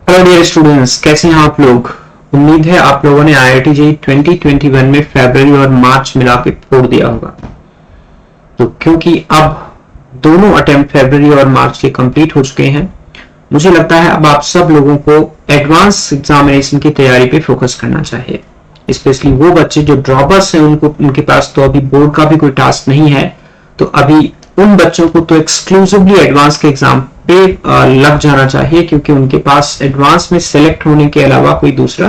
Hello dear students, कैसे हैं आप लोग। उम्मीद है आप लोगों ने IITJEE 2021 में फरवरी और मार्च मिला के फोड़ दिया होगा। तो क्योंकि अब दोनों अटेम्प्ट फरवरी और मार्च के कंप्लीट हो चुके हैं, मुझे लगता है अब आप सब लोगों को एडवांस एग्जामिनेशन की तैयारी पे फोकस करना चाहिए। स्पेशली वो बच्चे जो ड्रॉपर्स हैं, उनके पास तो अभी बोर्ड का भी कोई टास्क नहीं है, तो अभी उन बच्चों को तो एक्सक्लूसिवली एडवांस के एग्जाम पे लग जाना चाहिए, क्योंकि उनके पास एडवांस में सेलेक्ट होने के अलावा कोई दूसरा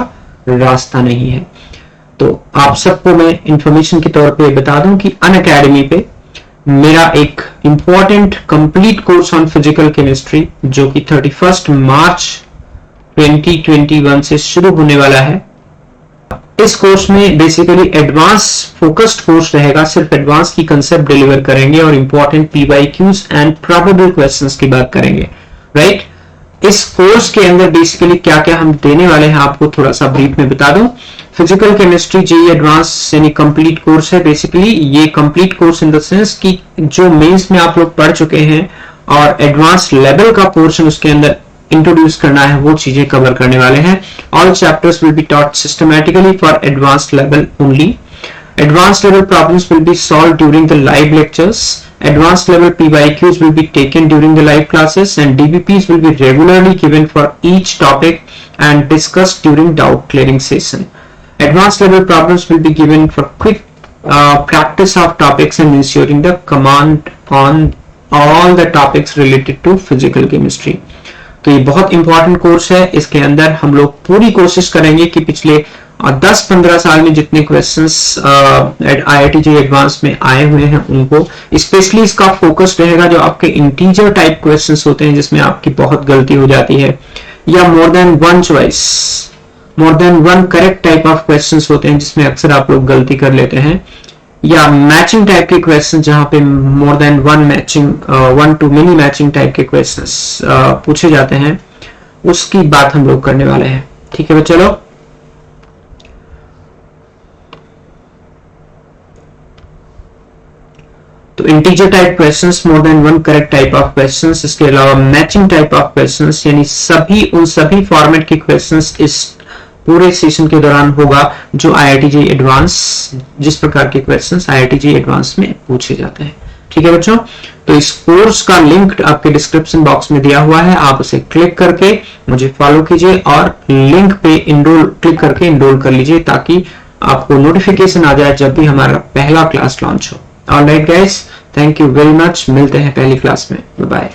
रास्ता नहीं है। तो आप सबको मैं इंफॉर्मेशन के तौर पे बता दूं कि अनअकैडमी पे मेरा एक important complete course on physical chemistry जो कि 31 मार्च 2021 से शुरू होने वाला है। इस कोर्स में बेसिकली एडवांस फोकस्ड कोर्स रहेगा, सिर्फ एडवांस की कंसेप्ट डिलीवर करेंगे और important PYQs and probable questions की बात करेंगे, राइट। इस कोर्स के अंदर बेसिकली क्या क्या हम देने वाले हैं आपको थोड़ा सा ब्रीफ में बता दूं। फिजिकल केमिस्ट्री JEE एडवांस यानी कंप्लीट कोर्स है। बेसिकली ये complete course in the sense कि जो मेंस में आप लोग पढ़ चुके हैं और एडवांस लेवल का पोर्शन उसके अंदर इंट्रोड्यूस करना है, वो चीजें कवर करने वाले हैं। All chapters will be taught systematically for advanced level only. Advanced level problems will be solved during the live lectures. Advanced level PYQs will be taken during the live classes, and DBPs will be regularly given for each topic and discussed during doubt clearing session. Advanced level problems will be given for quick practice of topics and ensuring the command on all the topics related to physical chemistry. तो ये बहुत important course है। इसके अंदर हम लोग पूरी कोशिश करेंगे कि पिछले 10-15 साल में जितने क्वेश्चंस IITJEE एडवांस में आए हुए हैं उनको, स्पेशली इसका फोकस रहेगा जो आपके इंटीजर टाइप क्वेश्चंस होते हैं जिसमें आपकी बहुत गलती हो जाती है, या more than one choice, more than one correct type of questions होते हैं जिसमें अक्सर आप लोग गलती कर लेते हैं, या मैचिंग टाइप के क्वेश्चन जहां पे more than one two many matching type के क्वेश्चंस पूछे जाते हैं, उसकी बात हम लोग करने वाले हैं। ठीक है, चलो तो integer type questions, more than one correct type of questions, इसके अलावा मैचिंग टाइप ऑफ क्वेश्चंस, यानी उन सभी फॉर्मेट के क्वेश्चंस इस पूरे सेशन के दौरान होगा जो IITJEE एडवांस, जिस प्रकार के क्वेश्चंस IITJEE एडवांस में पूछे जाते हैं। ठीक है बच्चों, तो इस कोर्स का लिंक आपके डिस्क्रिप्शन बॉक्स में दिया हुआ है, आप उसे क्लिक करके मुझे फॉलो कीजिए और लिंक पे क्लिक करके इनरोल कर लीजिए ताकि आपको नोटिफिकेशन आ जाए जब भी हमारा पहला क्लास लॉन्च हो। Alright guys, thank you very much, मिलते हैं पहली क्लास में, बाय बाय।